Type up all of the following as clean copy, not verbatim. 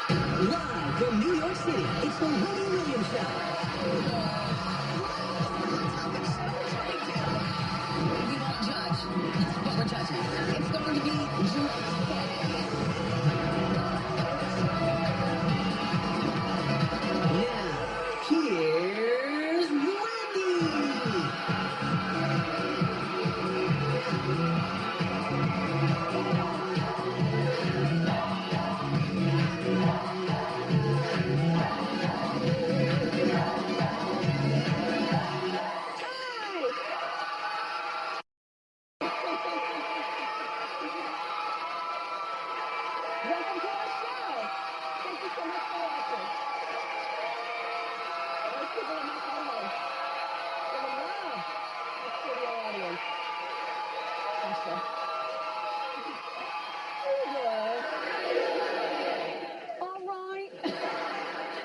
Live from New York City, it's the Wendy Williams Show. We won't judge, but we're judging. It's going to be now, here's Wendy. Welcome to our show. Thank you so much for watching. Those people in my photos. Give them love. My studio audience. Awesome. All right.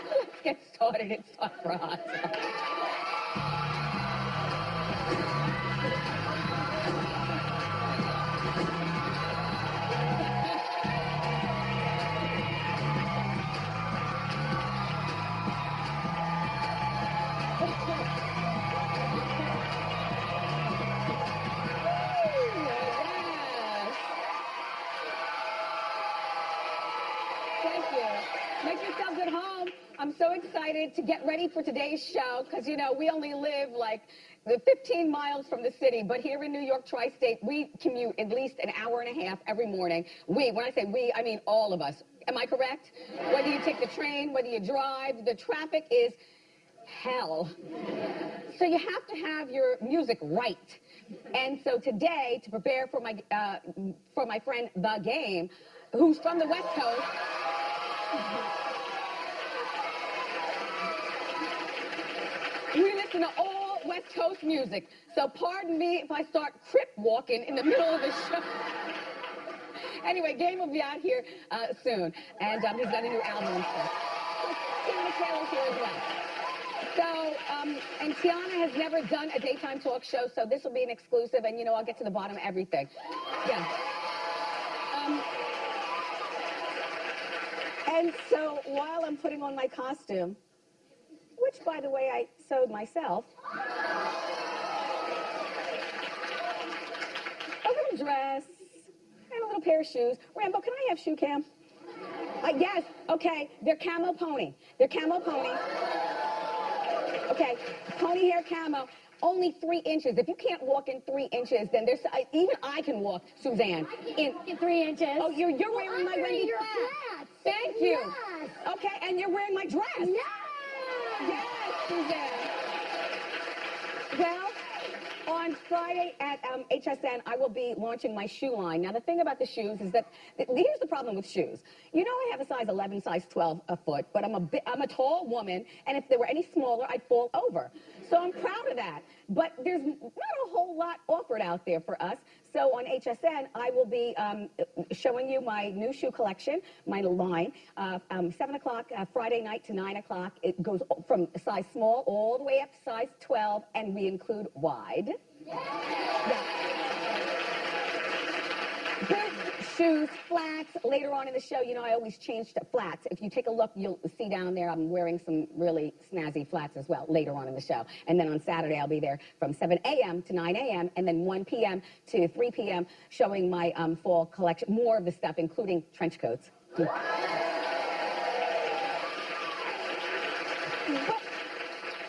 Let's get started. It's time for us. Thank you. Make yourselves at home. I'm so excited to get ready for today's show because, you know, we only live like 15 miles from the city, but here in New York Tri-State, we commute at least an hour and a half every morning. When I say we, I mean all of us. Am I correct? Whether you take the train, whether you drive, the traffic is hell. So you have to have your music right. And so today, to prepare for my friend The Game, who's from the West Coast, we listen to all West Coast music. So pardon me if I start crip walking in the middle of the show. Anyway, Game will be out here soon. And he's got a new album and stuff. Tiana Taylor's here as well. So, and Tiana has never done a daytime talk show, so this will be an exclusive, and, you know, I'll get to the bottom of everything. Yeah. And so while I'm putting on my costume, which, by the way, I sewed myself, a little dress and a little pair of shoes. Rambo, can I have shoe cam? Yes, okay, they're camo pony. They're camo pony. Okay, pony hair camo. Only 3 inches. If you can't walk in 3 inches, then there's even I can walk, Suzanne. In 3 inches. Oh, you're wearing my Wendy dress. Thank you. Yes. Okay, and you're wearing my dress. Yes. Yes, Suzanne. Well, on Friday at HSN, I will be launching my shoe line. Now, the thing about the shoes is that here's the problem with shoes. You know, I have a size 11, size 12 a foot, but I'm a tall woman, and if there were any smaller, I'd fall over. So I'm proud of that. But there's not a whole lot offered out there for us. So on HSN, I will be showing you my new shoe collection, my line, 7 o'clock Friday night to 9 o'clock. It goes from size small all the way up to size 12, and we include wide. Yeah. Boots, shoes, flats. Later on in the show, you know, I always change to flats. If you take a look, you'll see down there I'm wearing some really snazzy flats as well later on in the show. And then on Saturday, I'll be there from 7 a.m. to 9 a.m. and then 1 p.m. to 3 p.m. showing my fall collection, more of the stuff, including trench coats. But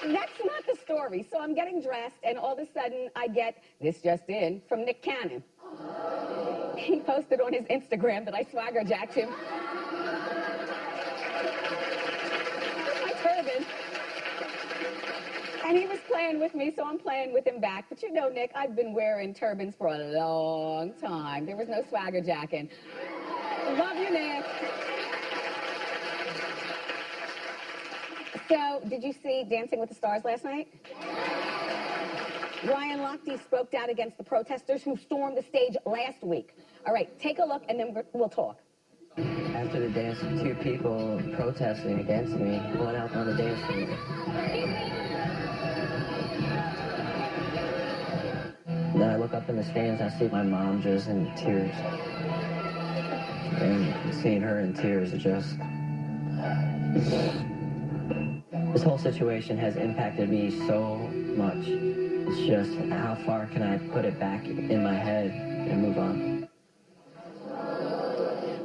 that's not the story. So I'm getting dressed, and all of a sudden, I get this just in from Nick Cannon. He posted on his Instagram that I swagger jacked him. My turban. And he was playing with me, so I'm playing with him back. But you know, Nick, I've been wearing turbans for a long time. There was no swagger jacking. Love you, Nick. So, did you see Dancing with the Stars last night? Ryan Lochte spoke out against the protesters who stormed the stage last week. All right, take a look, and then we'll talk. After the dance, 2 people protesting against me went out on the dance floor. Then I look up in the stands, I see my mom just in tears. And seeing her in tears, it just This whole situation has impacted me so much. It's just how far can I put it back in my head and move on?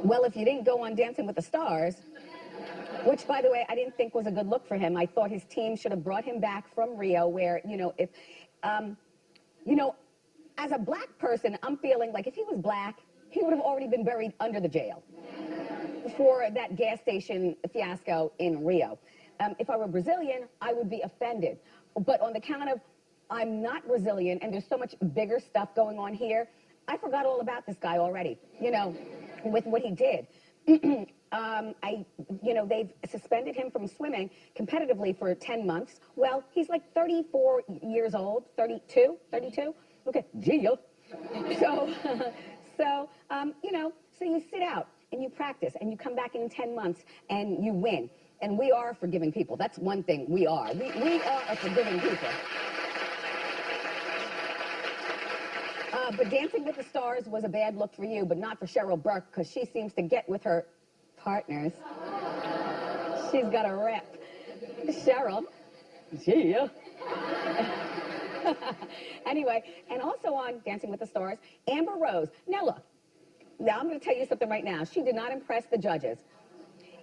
Well, if you didn't go on Dancing with the Stars, which, by the way, I didn't think was a good look for him. I thought his team should have brought him back from Rio where, as a black person, I'm feeling like if he was black, he would have already been buried under the jail for that gas station fiasco in Rio. If I were Brazilian, I would be offended. But on the count of I'm not Brazilian and there's so much bigger stuff going on here, I forgot all about this guy already, with what he did. They've suspended him from swimming competitively for 10 months. Well, he's like 34 years old, 32. Okay, Gio. So you sit out and you practice and you come back in 10 months and you win. And we are forgiving people. That's one thing we are. We are a forgiving people. But Dancing with the Stars was a bad look for you, but not for Cheryl Burke, because she seems to get with her partners. She's got a rep. Cheryl. Yeah. Anyway, and also on Dancing with the Stars, Amber Rose. Now look, I'm going to tell you something right now. She did not impress the judges.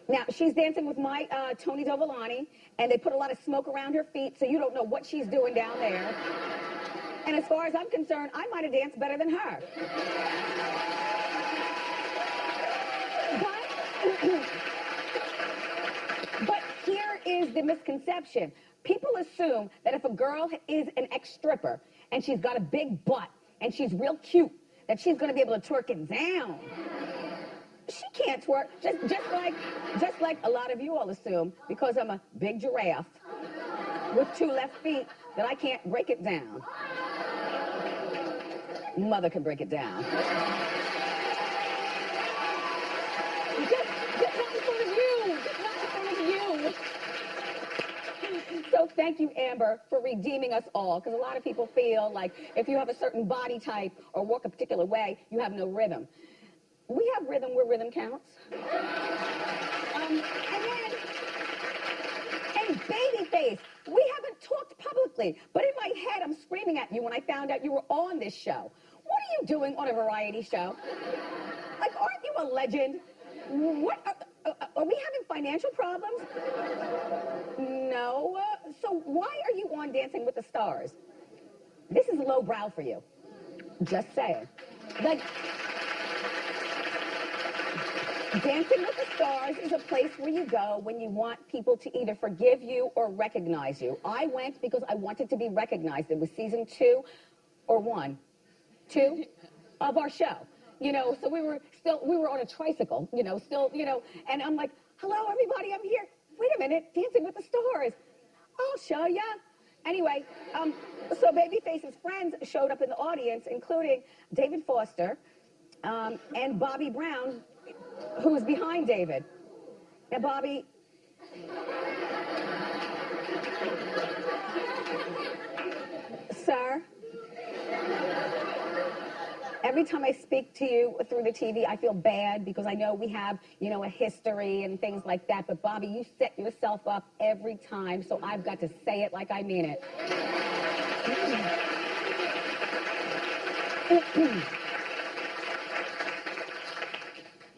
Now, she's dancing with my Tony Dovolani, and they put a lot of smoke around her feet, so you don't know what she's doing down there. And as far as I'm concerned, I might have danced better than her. But here is the misconception. People assume that if a girl is an ex-stripper and she's got a big butt and she's real cute, that she's going to be able to twerk it down. She can't twerk, just like a lot of you all assume, because I'm a big giraffe with 2 left feet, that I can't break it down. Mother can break it down. Just not in front of you. Just not in front of you. So thank you, Amber, for redeeming us all, because a lot of people feel like if you have a certain body type or walk a particular way, you have no rhythm. We have rhythm where rhythm counts. And Babyface, we haven't talked publicly, but in my head, I'm screaming at you when I found out you were on this show. What are you doing on a variety show? Like, aren't you a legend? What, are we having financial problems? No. So why are you on Dancing with the Stars? This is lowbrow for you. Just saying. Like, Dancing with the Stars is a place where you go when you want people to either forgive you or recognize you. I went because I wanted to be recognized. It was season 2 or 1? 2 of our show. So we were on a tricycle, and I'm like, hello, everybody, I'm here. Wait a minute, Dancing with the Stars. I'll show ya. Anyway, so Babyface's friends showed up in the audience, including David Foster and Bobby Brown, who was behind David. Now, Bobby, sir, every time I speak to you through the TV, I feel bad because I know we have, a history and things like that. But, Bobby, you set yourself up every time, so I've got to say it like I mean it.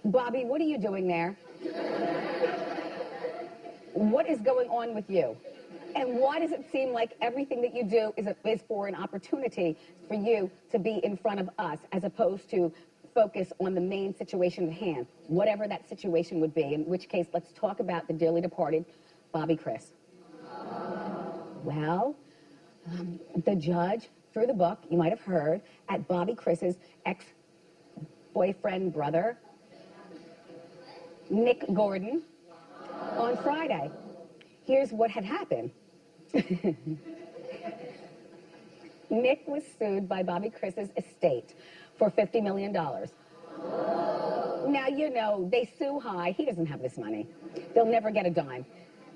Bobby, what are you doing there? What is going on with you? And why does it seem like everything that you do is for an opportunity for you to be in front of us, as opposed to focus on the main situation at hand, whatever that situation would be, in which case, let's talk about the dearly departed Bobby Chris. Well, the judge threw the book, you might have heard, at Bobby Chris's ex-boyfriend brother, Nick Gordon, on Friday. Here's what had happened. Nick was sued by Bobby Chris's estate for $50 million. Now, they sue high. He doesn't have this money. They'll never get a dime.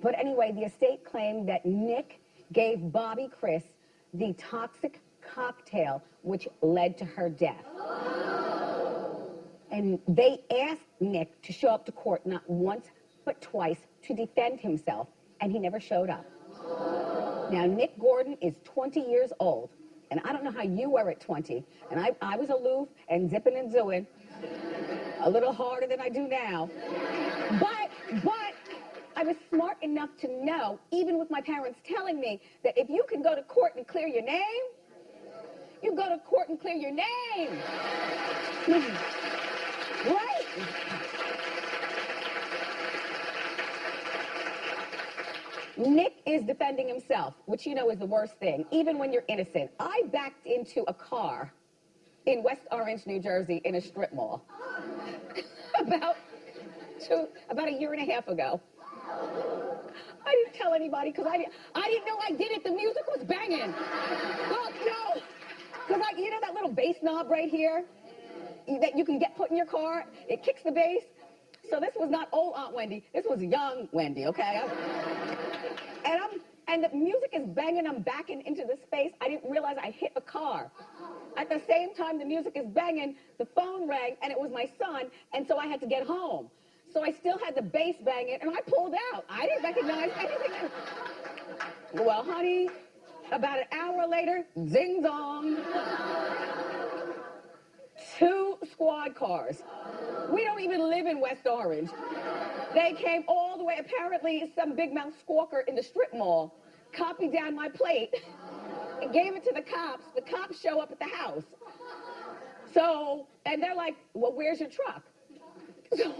But anyway, the estate claimed that Nick gave Bobby Chris the toxic cocktail which led to her death. And they asked Nick to show up to court not once, but twice to defend himself, and he never showed up. Now, Nick Gordon is 20 years old, and I don't know how you were at 20, and I was aloof and zipping and zooing, a little harder than I do now. But I was smart enough to know, even with my parents telling me, that if you can go to court and clear your name, you go to court and clear your name. Right? Nick is defending himself, which you know is the worst thing, even when you're innocent. I backed into a car in West Orange, New Jersey, in a strip mall about a year and a half ago. I didn't tell anybody because I didn't know I did it. The music was banging. Well, no, because you know that little bass knob right here that you can get put in your car? It kicks the bass. So this was not old Aunt Wendy. This was young Wendy, okay? And the music is banging. I'm backing into the space. I didn't realize I hit a car. At the same time the music is banging, the phone rang, and it was my son, and so I had to get home. So I still had the bass banging, and I pulled out. I didn't recognize anything. Well, honey, about an hour later, zing-zong. 2 squad cars. We don't even live in West Orange. They came all the way, apparently some big mouth squawker in the strip mall copied down my plate and gave it to the cops. The cops show up at the house. So, and they're like, well, where's your truck? So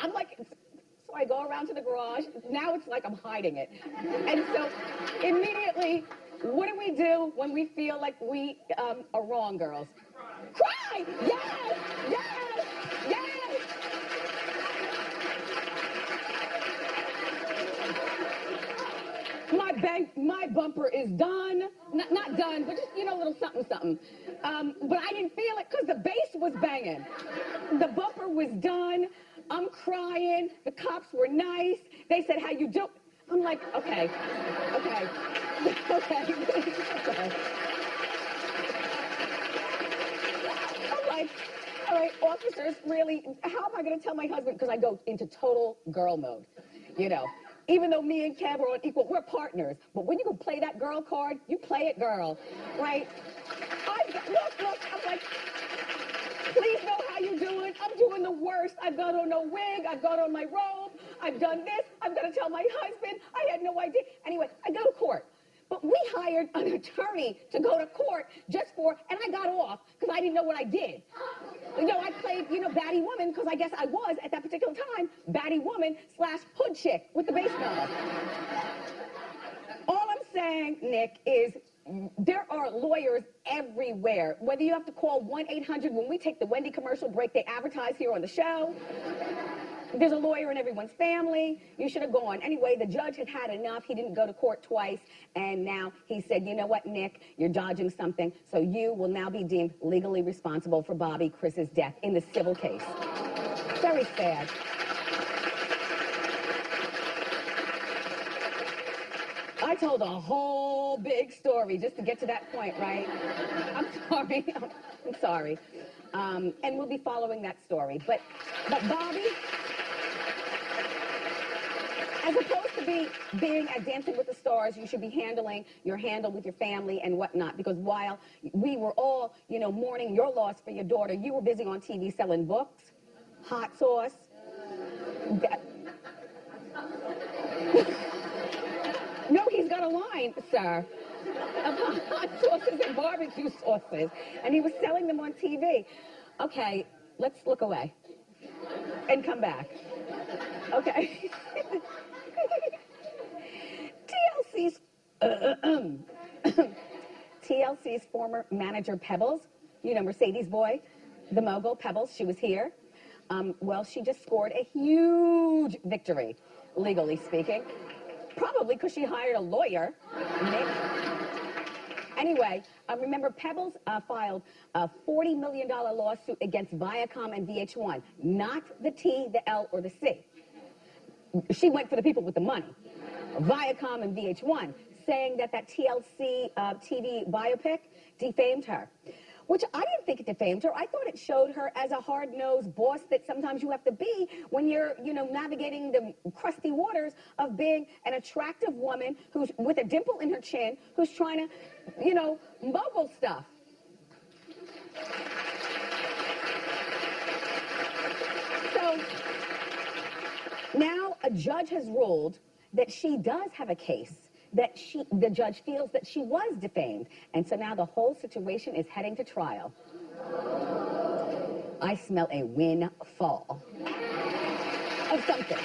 I'm like, so I go around to the garage. Now it's like I'm hiding it. And so immediately, what do when we feel like we are wrong, girls? Cry! Yes! Yes! Yes! My bumper is done. Not done, but just, you know, a little something, something. But I didn't feel it because the bass was banging. The bumper was done. I'm crying. The cops were nice. They said, how you do? I'm like, okay. Okay. I'm like, all right, officers, really, how am I going to tell my husband? Because I go into total girl mode, you know. Even though me and Kev are on equal, we're partners. But when you go play that girl card, you play it, girl, right? Look, I'm like, please know how you doing. I'm doing the worst. I've got on no wig. I've got on my robe. I've done this. I've got to tell my husband. I had no idea. Anyway, I go to court. But we hired an attorney to go to court just for, and I got off because I didn't know what I did. You know, I played, you know, baddie woman because I guess I was, at that particular time, baddie woman / hood chick with the bass knob. All I'm saying, Nick, is there are lawyers everywhere. Whether you have to call 1-800, when we take the Wendy commercial break, they advertise here on the show. There's a lawyer in everyone's family. You should have gone. Anyway, the judge had had enough. He didn't go to court twice. And now he said, you know what, Nick, you're dodging something. So you will now be deemed legally responsible for Bobby Chris's death in the civil case. Very sad. I told a whole big story just to get to that point, right? I'm sorry. I'm sorry. And we'll be following that story. But Bobby, as opposed to being at Dancing with the Stars, you should be handling your handle with your family and whatnot. Because while we were all, you know, mourning your loss for your daughter, you were busy on TV selling books, hot sauce. No, he's got a line, sir, of hot sauces and barbecue sauces. And he was selling them on TV. Okay, let's look away and come back. Okay. TLC's former manager, Pebbles, you know, Mercedes boy, the mogul, Pebbles, she was here. Well, she just scored a huge victory, legally speaking. Probably because she hired a lawyer, Nick. Anyway, remember Pebbles filed a $40 million lawsuit against Viacom and VH1, not the T, the L, or the C. She went for the people with the money. Viacom and VH1, saying that TLC TV biopic defamed her. which I didn't think it defamed her. I thought it showed her as a hard-nosed boss that sometimes you have to be when you're, navigating the crusty waters of being an attractive woman who's with a dimple in her chin, who's trying to, mogul stuff. So now a judge has ruled that she does have a case, that the judge feels that she was defamed. And so now the whole situation is heading to trial. I smell a windfall of something.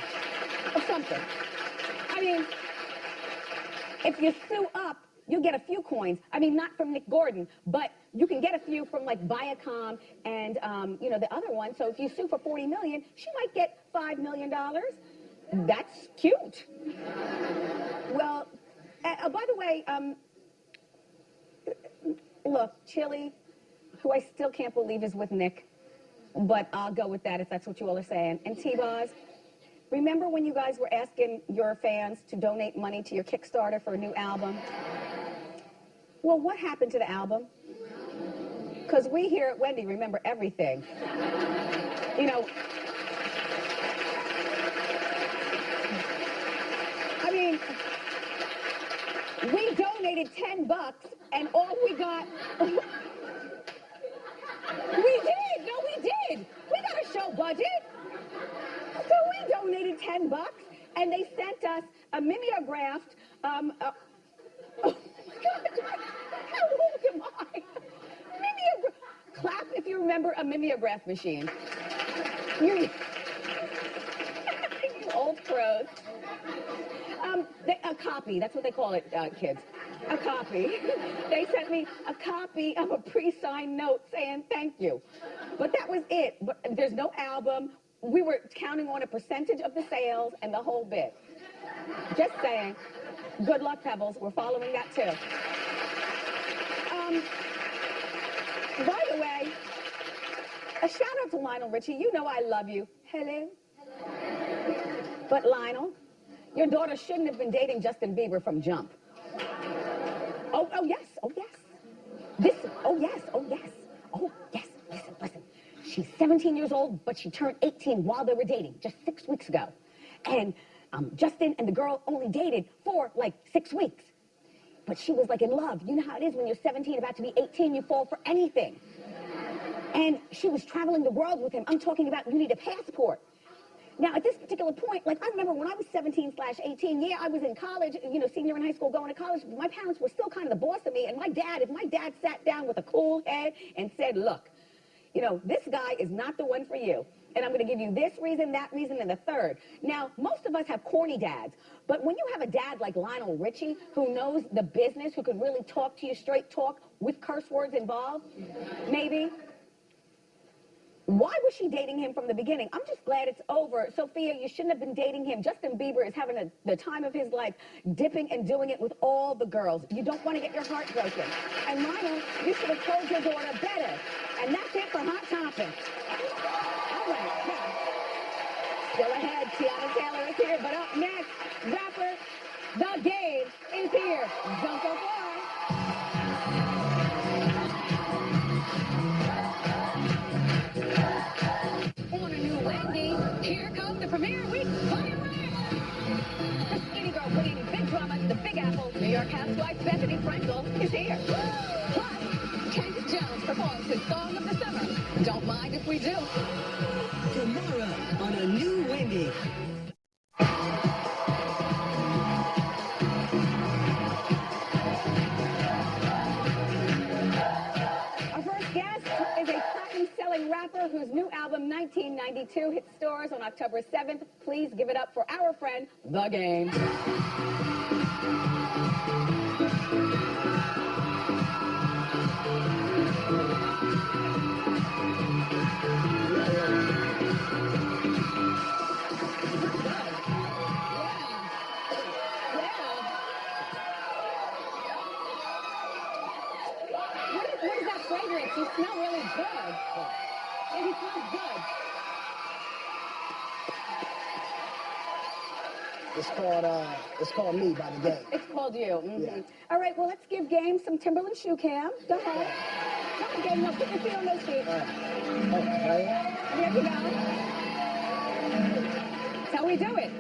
I mean, if you sue up, you'll get a few coins. I mean, not from Nick Gordon, but you can get a few from like Viacom and, the other one. So if you sue for $40 million, she might get $5 million. That's cute. Well, by the way, look, Chili, who I still can't believe is with Nick, but I'll go with that if that's what you all are saying. And T-Boz, remember when you guys were asking your fans to donate money to your Kickstarter for a new album? Well, what happened to the album? Because we here at Wendy remember everything. I mean, we donated $10 and all we got... We did! No, we did! We got a show budget! So we donated $10 and they sent us a mimeographed, oh my God, how old am I? Clap if you remember a mimeograph machine. You old pros. A copy, that's what they call it, kids. A copy. They sent me a copy of a pre-signed note saying thank you. But that was it. But there's no album. We were counting on a percentage of the sales and the whole bit. Just saying. Good luck, Pebbles. We're following that too. By the way, a shout out to Lionel Richie. You know I love you. Hello. But Lionel, your daughter shouldn't have been dating Justin Bieber from jump. Oh yes. Listen. She's 17 years old, but she turned 18 while they were dating, just 6 weeks ago. And Justin and the girl only dated for like 6 weeks. But she was like in love. You know how it is when you're 17, about to be 18, you fall for anything. And she was traveling the world with him. I'm talking about you need a passport. Now, at this particular point, like, I remember when I was 17/18, yeah, I was in college, senior in high school, going to college. My parents were still kind of the boss of me. And if my dad sat down with a cool head and said, look, this guy is not the one for you. And I'm going to give you this reason, that reason, and the third. Now, most of us have corny dads. But when you have a dad like Lionel Richie, who knows the business, who can really talk to you straight talk with curse words involved, maybe... Why was she dating him from the beginning? I'm just glad it's over. Sophia, you shouldn't have been dating him. Justin Bieber is having the time of his life, dipping and doing it with all the girls. You don't want to get your heart broken. And Lionel, you should have told your daughter better. And that's it for Hot Topics. All right, now, still ahead, Tiana Taylor is here. But up next, rapper The Game is here. Don't go far. On a new Wendy, here comes the premiere week fireworks. The skinny girl bringing big drama to the Big Apple. New York housewife Bethany Frankel is here. Plus, Kent Jones performs his song of the summer. Don't mind if we do. Tomorrow on a new Wendy. Our first guest is a platinum-selling rapper whose new album, 1992, hit stores on October 7th. Please give it up for our friend, The Game. What is that fragrance? You smell really good. It smells good. It's called Me by The Game. It's called you. Mm-hmm. Yeah. All right, well, let's give Game some Timberland shoe cam. Go ahead. Okay, no, put your feet on those feet. All right. Oh, right here? There you go. That's how we do it.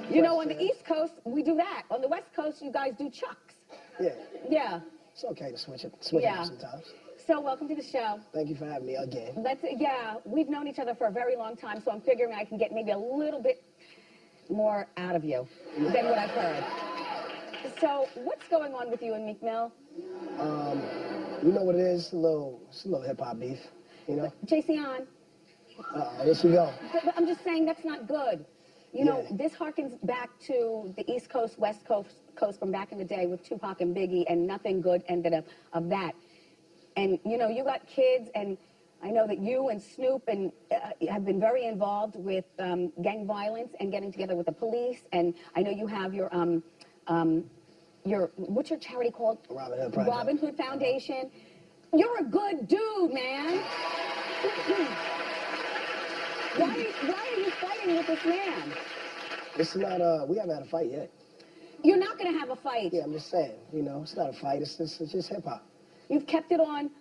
You know, on the East Coast, we do that. On the West Coast, you guys do chucks. Yeah. Yeah. It's okay to switch it Yeah. up sometimes. So welcome to the show. Thank you for having me again. Yeah, we've known each other for a very long time, so I'm figuring I can get maybe a little bit more out of you than what I've heard. So what's going on with you and Meek Mill? You know what it is? It's a little hip-hop beef, you know? JC on. There she go. But I'm just saying that's not good. You know, Yeah. this harkens back to the East Coast, West Coast from back in the day with Tupac and Biggie, and nothing good ended up of that. And, you know, you got kids, and I know that you and Snoop and have been very involved with gang violence and getting together with the police. And I know you have your what's your charity called? Robin Hood Project. Robin Hood Foundation. You're a good dude, man. Why are you fighting with this man? It's not, we haven't had a fight yet. You're not going to have a fight. Yeah, I'm just saying, you know, it's not a fight. It's just hip-hop. You've kept it on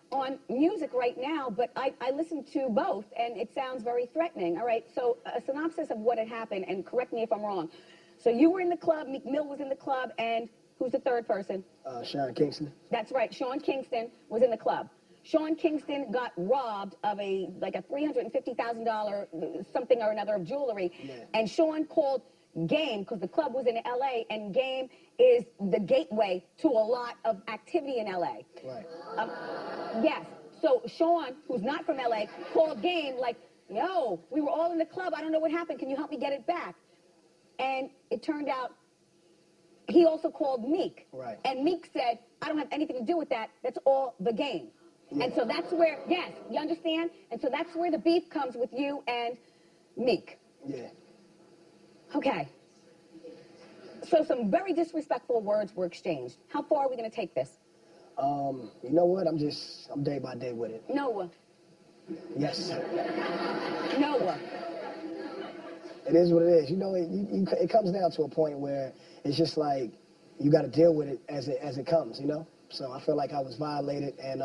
music right now, but I listened to both, and it sounds very threatening. All right, so a synopsis of what had happened, and correct me if I'm wrong. So you were in the club, Meek Mill was in the club, and who's the third person? Sean Kingston. That's right, Sean Kingston was in the club. Sean Kingston got robbed of a $350,000 something or another of jewelry, Yeah. and Sean called Game, because the club was in LA, and Game is the gateway to a lot of activity in LA. Right. Yes. So Sean, who's not from LA, called Game like, yo, we were all in the club. I don't know what happened. Can you help me get it back? And it turned out he also called Meek. Right. And Meek said, I don't have anything to do with that. That's all the Game. Yeah. And so that's where, yes, you understand? And so that's where the beef comes with you and Meek. Yeah. Okay. So some very disrespectful words were exchanged. How far are we going to take this? You know what? I'm day by day with it. Noah. Yes. Noah. It is what it is. You know, it comes down to a point where it's just like you got to deal with it as it comes, you know? So I feel like I was violated, and,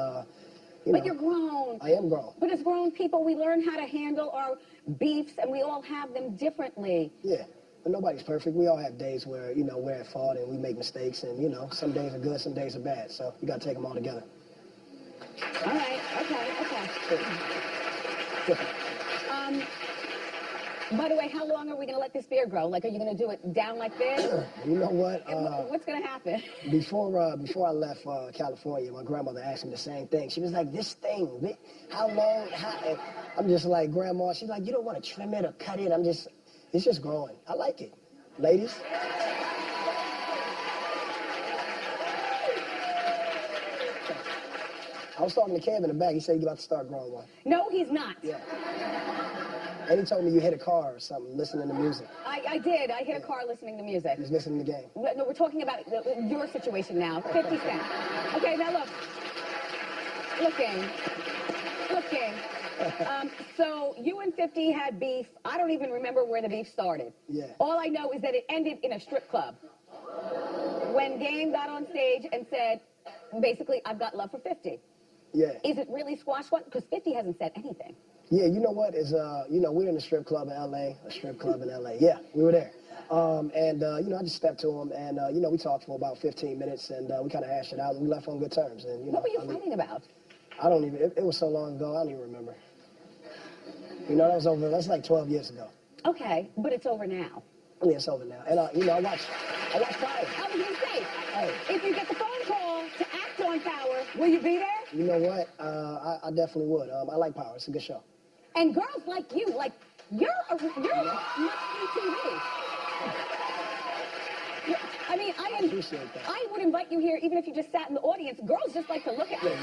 But you're grown. I am grown. But as grown people, we learn how to handle our beefs, and we all have them differently. Yeah. But nobody's perfect. We all have days where, you know, we're at fault and we make mistakes, and, you know, some days are good, some days are bad. So you got to take them all together. All right. Okay. By the way, how long are we going to let this beard grow? Like, are you going to do it down like this? You know what? What's going to happen? Before I left California, my grandmother asked me the same thing. She was like, this thing, how long? I'm just like, Grandma, she's like, you don't want to trim it or cut it. It's just growing. I like it. Ladies? I was talking to Kev in the back. He said he's about to start growing one. No, he's not. Yeah. And he told me you hit a car or something, listening to music. I did. I hit a car listening to music. He's listening to the game. No, we're talking about your situation now. 50 Cent. Okay, now look. Looking. So you and 50 had beef. I don't even remember where the beef started. Yeah. All I know is that it ended in a strip club. When Game got on stage and said, basically, I've got love for 50. Yeah. Is it really squash what? Because 50 hasn't said anything. Yeah, you know what? We're in a strip club in L.A., Yeah, we were there. I just stepped to him, and, we talked for about 15 minutes, and we kind of hashed it out, and we left on good terms. And, What were you fighting about? I don't even, it was so long ago, I don't even remember. You know, that's like 12 years ago. Okay, but it's over now. Yeah, it's over now. And, I watch Power. I was going to say, Hey. if you get the phone call to act on Power, will you be there? You know what? I definitely would. I like Power. It's a good show. And girls like you, you're must-be TV. I mean, I appreciate that. I would invite you here even if you just sat in the audience. Girls just like to look at you. Yeah.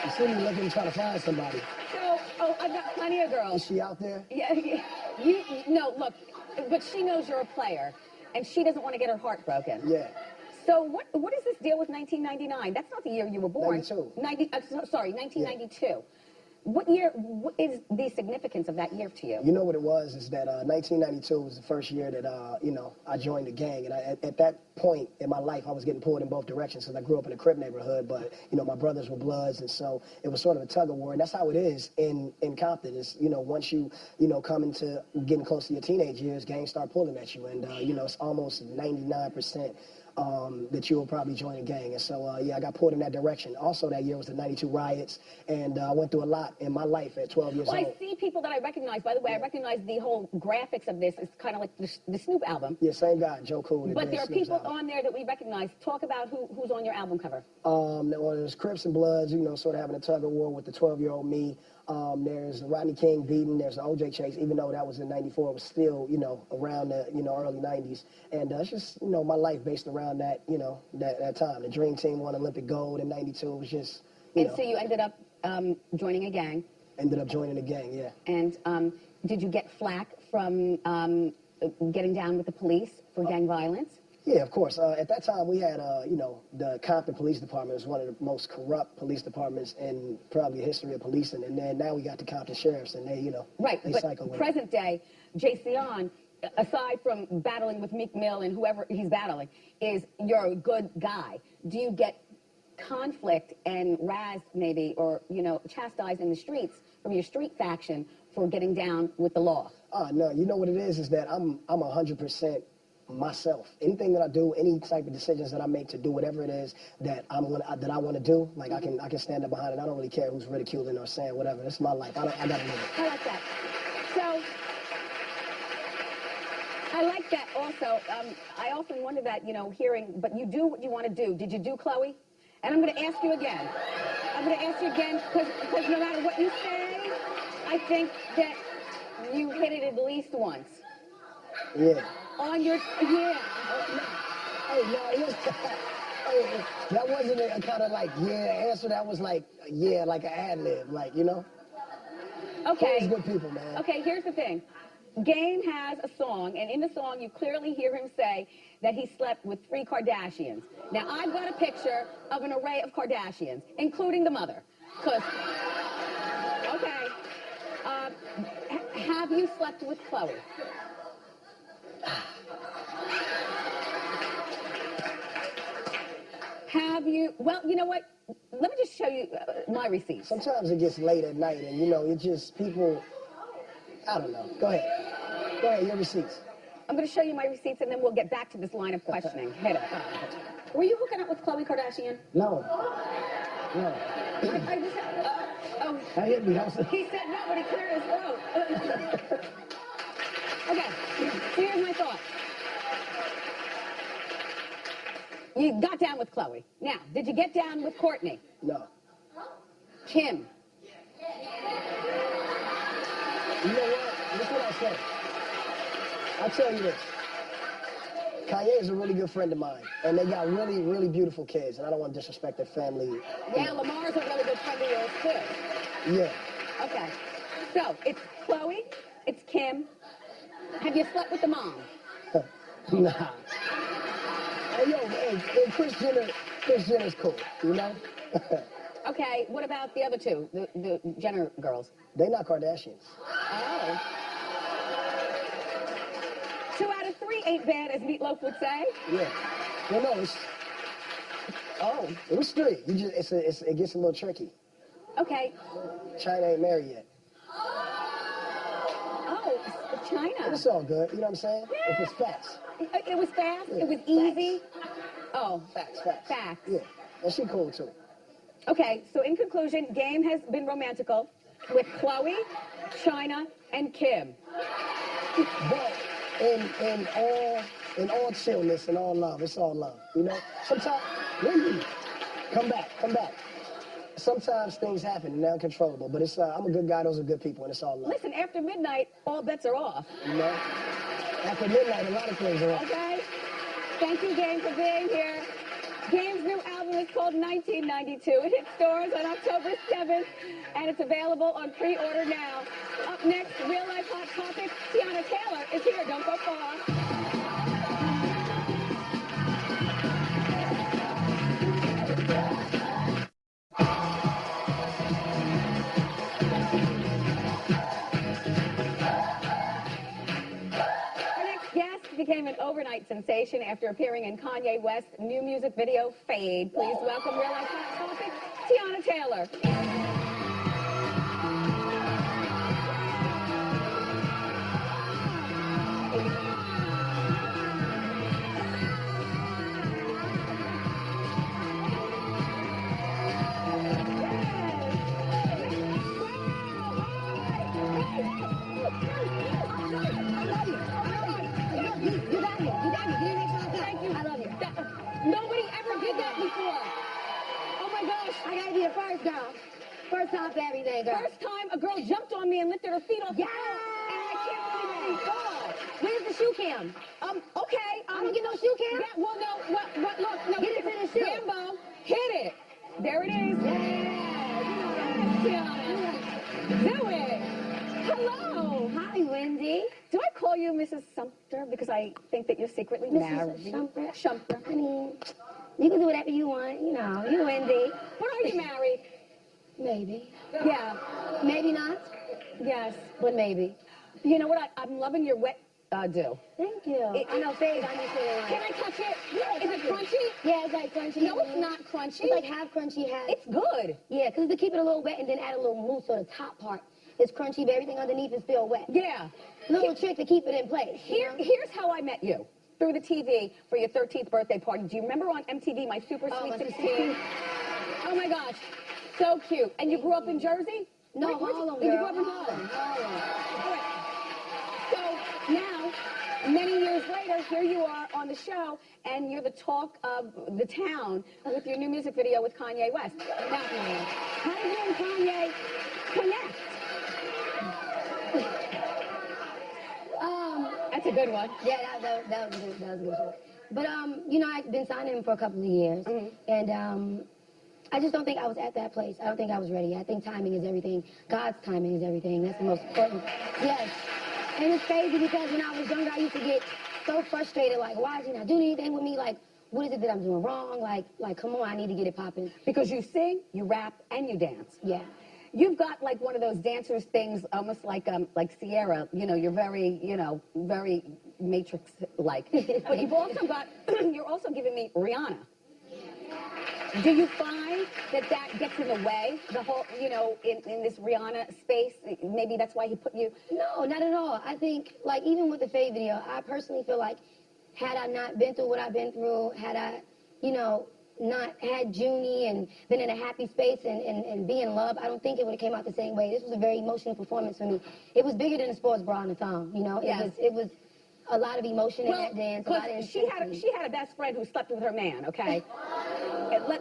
You see me looking, trying to find somebody. So, I've got plenty of girls. Is she out there? Yeah, no, look, but she knows you're a player, and she doesn't want to get her heart broken. Yeah. So what is this deal with 1999? That's not the year you were born. 92. 1992. What year, what is the significance of that year to you? You know what it was is that 1992 was the first year that, you know, I joined the gang. And at that point in my life, I was getting pulled in both directions because I grew up in a Crip neighborhood, but, you know, my brothers were Bloods. And so it was sort of a tug of war. And that's how it is in Compton is, you know, once you know, come into getting close to your teenage years, gangs start pulling at you. And, you know, it's almost 99%. That you will probably join a gang. And so, yeah, I got pulled in that direction. Also that year was the 92 riots, and I went through a lot in my life at 12 years old. I see people that I recognize. By the way, I recognize the whole graphics of this. It's kind of like the Snoop album. Yeah, same guy, Joe Cool. But there are people on there that we recognize. Talk about who's on your album cover. Well, there's Crips and Bloods, you know, sort of having a tug of war with the 12-year-old me. There's Rodney King beating, there's the OJ chase, even though that was in 94, it was still, you know, around the, you know, early 90s. And it's just, you know, my life based around that, you know, that time. The Dream Team won Olympic gold in 92. It was just, you know. So you ended up joining a gang. Ended up joining a gang, yeah. And did you get flack from getting down with the police for gang violence? Yeah, of course. At that time, we had, you know, the Compton Police Department was one of the most corrupt police departments in probably the history of policing. And then now we got the Compton Sheriffs, and they, you know, right. They but cycle with present day, Jayceon, aside from battling with Meek Mill and whoever he's battling, is you're a good guy. Do you get conflict and razzed maybe, or, you know, chastised in the streets from your street faction for getting down with the law? No, you know what it is that I'm 100% myself. Anything that I do, any type of decisions that I make to do whatever it is that I want to do, like I can stand up behind it. I don't really care who's ridiculing or saying whatever. It's my life. I gotta live it. I like that. So I like that also. I often wonder that, you know, hearing, but you do what you want to do. Did you do, Chloe? And I'm going to ask you again. I'm going to ask you again because no matter what you say, I think that you hit it at least once. Yeah. On your, yeah. Hey, no, hey, that wasn't a kind of like, yeah, answer. That was like, yeah, like an ad-lib, like, you know? Okay. Always good people, man. Okay, here's the thing. Game has a song, and in the song, you clearly hear him say that he slept with 3 Kardashians. Now, I've got a picture of an array of Kardashians, including the mother. Because, okay, have you slept with Chloe? Have you? Well, you know what? Let me just show you my receipts. Sometimes it gets late at night, and, you know, it just, people, I don't know. Go ahead. Go ahead, your receipts. I'm going to show you my receipts, and then we'll get back to this line of questioning. Hit it. Were you hooking up with Khloe Kardashian? No. No. I just, oh. That hit me. He said no, but he cleared his throat. Okay, here's my thought. You got down with Khloe. Now, did you get down with Courtney? No. Kim? You know what? This is what I say. I'll tell you this. Kanye is a really good friend of mine, and they got really, really beautiful kids, and I don't want to disrespect their family. Yeah, Lamar's a really good friend of yours, too. Yeah. Okay. So, it's Khloe, it's Kim. Have you slept with the mom? Nah. Hey, yo, hey, Kris Jenner's cool, you know? Okay, what about the other two, the Jenner girls? They not Kardashians. Oh. 2 out of 3 ain't bad, as Meatloaf would say. Yeah. Well, no, it's... Oh. It was 3. You just, it gets a little tricky. Okay. China ain't married yet. Oh, China. It's all good, you know what I'm saying? Yeah. If it's facts. It was fast? Yeah. It was easy? Oh. Facts. Facts. Yeah. And she cool, too. Okay, so in conclusion, Game has been romantical with Khloe, China, and Kim. But in all chillness and all love, it's all love, you know? Sometimes, Wendy, come back. Sometimes things happen and they're uncontrollable, but it's, I'm a good guy, those are good people, and it's all love. Listen, after midnight, all bets are off. You know? After midnight, a lot of things are off. Okay? Thank you, Game, for being here. Game's new album is called 1992. It hits stores on October 7th, and it's available on pre-order now. Up next, Real Life Hot Topics. Tiana Taylor is here. Don't go far. became an overnight sensation after appearing in Kanye West's new music video, Fade. Please welcome Real Life Hot Topic, Tiana Taylor. Nobody ever did that before. Oh my gosh. I gotta be the first girl. First time for everything, girl. First time a girl jumped on me and lifted her feet off the Yeah. floor, and I can't believe it. God. Where's the shoe cam? Okay. I don't get no shoe cam? Yeah, well, no, what, look, no. Get it to the shoe. Rambo, hit it. There it is. Yes, do it. Hello. Hi, Wendy. Do I call you Mrs. Sumter because I think that you're secretly married? Shumper. Sumter. I mean, you can do whatever you want, you know. You Wendy. But are you married? Maybe. Yeah. Maybe not, Yes. but maybe. You know what? I'm loving your wet do. Thank you. I know, Faye, I'm just saying, Can like, I touch it? Yeah, Is it crunchy? yeah, it's like crunchy. No, it's not crunchy. It's like half crunchy, half. It's good. Yeah, because to keep it a little wet and then add a little mousse on the top part. It's crunchy, but everything underneath is still wet. Yeah. Little trick to keep it in place. Here's how I met you. Through the TV for your 13th birthday party. Do you remember on MTV, My Super Sweet my 16? Oh my gosh. So cute. And you grew up in Jersey? No, Where'd Harlem, you girl. grew up in Harlem? All right. So now, many years later, here you are on the show, and you're the talk of the town with your new music video with Kanye West. Now, how did you and Kanye connect? That's a good one. Yeah, that was good. That was a good show. But you know, I've been signing him for a couple of years, and I just don't think I was at that place. I don't think I was ready. I think timing is everything. God's timing is everything. That's the most important. Yes. And it's crazy because when I was younger, I used to get so frustrated. Like, why is he not doing anything with me? Like, what is it that I'm doing wrong? Like, come on, I need to get it popping. Because you sing, you rap, and you dance. Yeah. You've got like one of those dancers things, almost like Sierra. You know, you're very, very Matrix-like. But you've also got, you're also giving me Rihanna. Do you find that gets in the way, the whole, in this Rihanna space? Maybe that's why he put you... No, not at all. I think, like, even with the Faye video, I personally feel like had I not been through what I've been through, had I, not had Junie and been in a happy space and be in love, I don't think it would have came out the same way. This was a very emotional performance for me. It was bigger than a sports bra and a thong, Yes. It was a lot of emotion in that dance. A lot of she had a best friend who slept with her man, okay?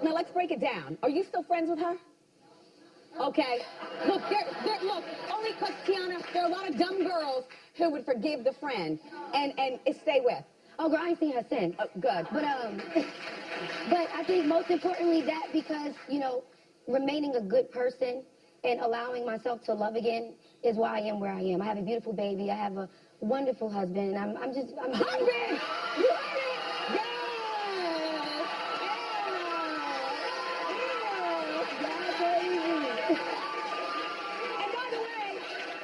Now let's break it down. Are you still friends with her? Okay. Look, look, only because, Tiana, there are a lot of dumb girls who would forgive the friend and stay with. Oh, girl, I ain't seen her since. Oh, good. But I think most importantly that because, remaining a good person and allowing myself to love again is why I am where I am. I have a beautiful baby. I have a wonderful husband. And I'm Husband! You heard it! Yes! And by the way,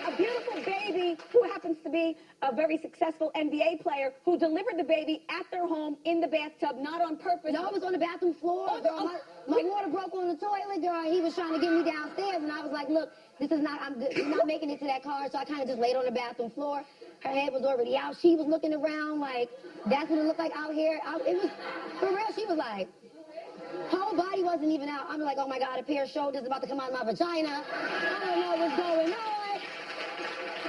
a beautiful baby who happens to be a very successful NBA player who delivered the baby at their home in the bathtub, not on purpose. No, it was on the bathroom floor. Girl, my water broke on the toilet, girl. He was trying to get me downstairs, and I was like, look, we're not making it to that car, so I kind of just laid on the bathroom floor. Her head was already out. She was looking around like, that's what it looked like out here. It was, for real, she was like, her whole body wasn't even out. I'm like, oh my God, a pair of shoulders about to come out of my vagina. I don't know what's going on.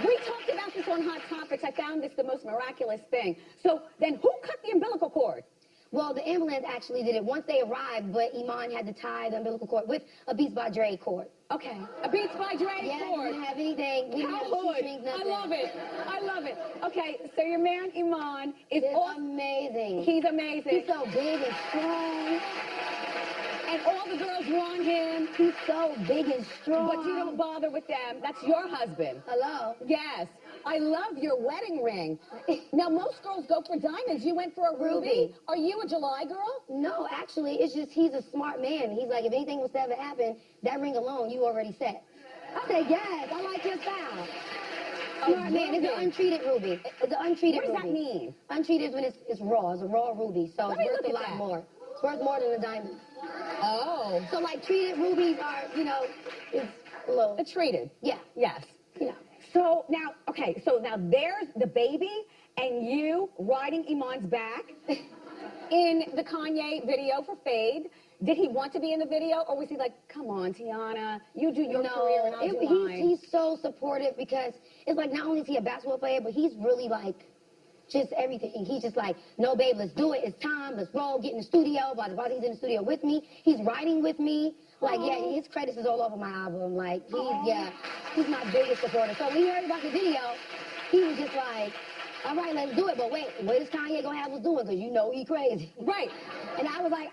We talked about this on Hot Topics. I found this the most miraculous thing. So then who cut the umbilical cord? Well, the ambulance actually did it once they arrived, but Iman had to tie the umbilical cord with a Beats by Dre cord. Okay. A Beats by Dre Yeah, we cord. didn't have anything. We didn't How have hood. shoestrings, I nothing. love it. I love it. Okay, so your man Iman is It's awesome. amazing. He's amazing. He's so big and strong. And all the girls want him. He's so big and strong. But you don't bother with them. That's your husband. Hello? Yes. I love your wedding ring. Now, most girls go for diamonds. You went for a ruby. Ruby. Are you a July girl? No, actually, it's just he's a smart man. He's like, if anything was to ever happen, that ring alone, you already set. I said, yes, I like your style. smart man. It's an untreated ruby. It's an untreated ruby. What does that mean? Untreated is when it's raw. It's a raw ruby, so Let it's me worth look a at lot that. more. It's worth more than a diamond. Oh. So like treated rubies are, it's a little. Treated. Yeah. Yes. You know. So now, okay, so now there's the baby and you riding Iman's back in the Kanye video for Fade. Did he want to be in the video, or was he like, come on, Tiana, you do your career and I'll do mine? He's so supportive because it's like not only is he a basketball player, but he's really like just everything. He's just like, no, babe, let's do it. It's time. Let's roll. Get in the studio. Blah, blah, blah. He's in the studio with me. He's writing with me. Like, yeah, his credits is all over my album. Like, he's my biggest supporter. So when he heard about the video, he was just like, all right, let's do it. But wait, what is Kanye gonna have us doing? Because you know he crazy. Right. And I was like,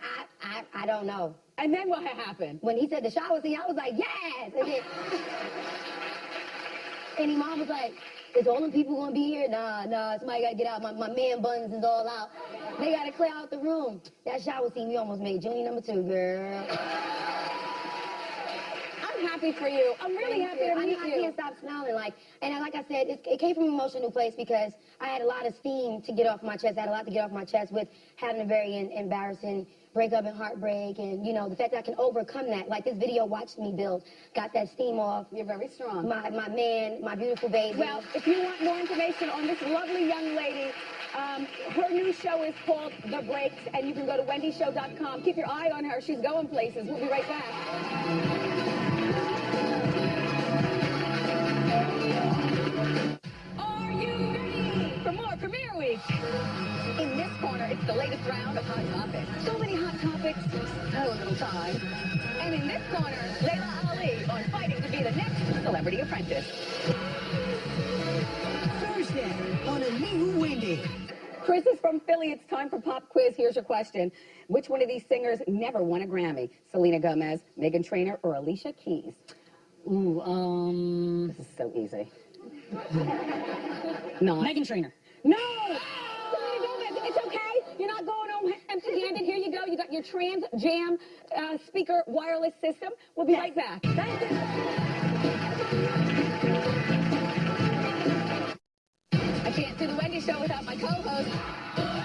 I don't know. And then what happened? When he said the shower scene, I was like, yes. And his mom was like, is all them people gonna be here? Nah, somebody gotta get out. My man buns is all out. They gotta clear out the room. That shower scene we almost made. Junior #2, girl. I'm happy for you. I'm really happy to meet you. I can't stop smiling. Like I said, it came from an emotional place because I had a lot of steam to get off my chest. I had a lot to get off my chest with having a very embarrassing breakup and heartbreak, and the fact that I can overcome that. Like this video watched me build, got that steam off. You're very strong. My man, my beautiful baby. Well, if you want more information on this lovely young lady, her new show is called The Breaks, and you can go to wendyshow.com. Keep your eye on her. She's going places. We'll be right back. Are you ready for more Premiere Week? In this corner, it's the latest round of Hot Topics. So many hot topics, so little time. And in this corner, Layla Ali on fighting to be the next Celebrity Apprentice. Thursday on a new Wendy. Chris is from Philly. It's time for Pop Quiz. Here's your question. Which one of these singers never won a Grammy? Selena Gomez, Meghan Trainor, or Alicia Keys? Ooh, This is so easy. Not. Meghan Trainor. No! Selena Gomez, it's okay. You're not going home empty-handed. Here you go. You got your Trans Jam speaker wireless system. We'll be right back. Thank you. I can't do the Wendy Show without my co-host.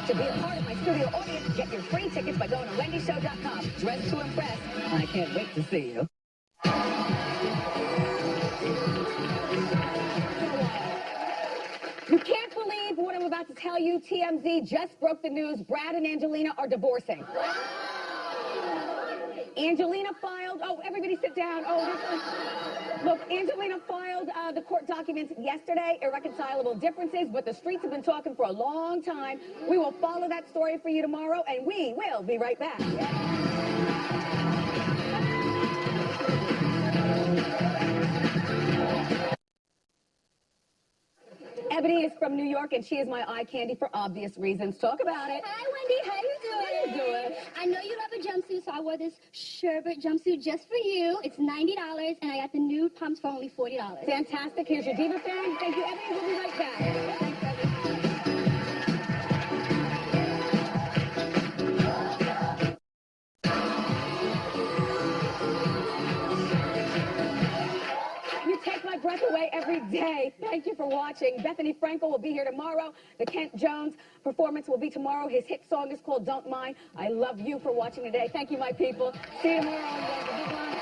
To be a part of my studio audience, get your free tickets by going to wendyshow.com. Dress to impress. I can't wait to see you. You can't believe what I'm about to tell you. TMZ just broke the news. Brad and Angelina are divorcing. Angelina filed, everybody sit down. Look, Angelina filed the court documents yesterday, irreconcilable differences, but the streets have been talking for a long time. We will follow that story for you tomorrow, and we will be right back. Ebony is from New York, and she is my eye candy for obvious reasons. Talk about it. Hi, Wendy. How you doing? How you doing? I know you love a jumpsuit, so I wore this sherbet jumpsuit just for you. It's $90, and I got the nude pumps for only $40. Fantastic. Here's your diva fan. Thank you, Ebony. We'll be right back. Thanks, Ebony. You take my breath away every day. Thank you for watching. Bethany Frankel will be here tomorrow. The Kent Jones performance will be tomorrow. His hit song is called Don't Mind. I love you for watching today. Thank you, my people. See you tomorrow on the Big Line.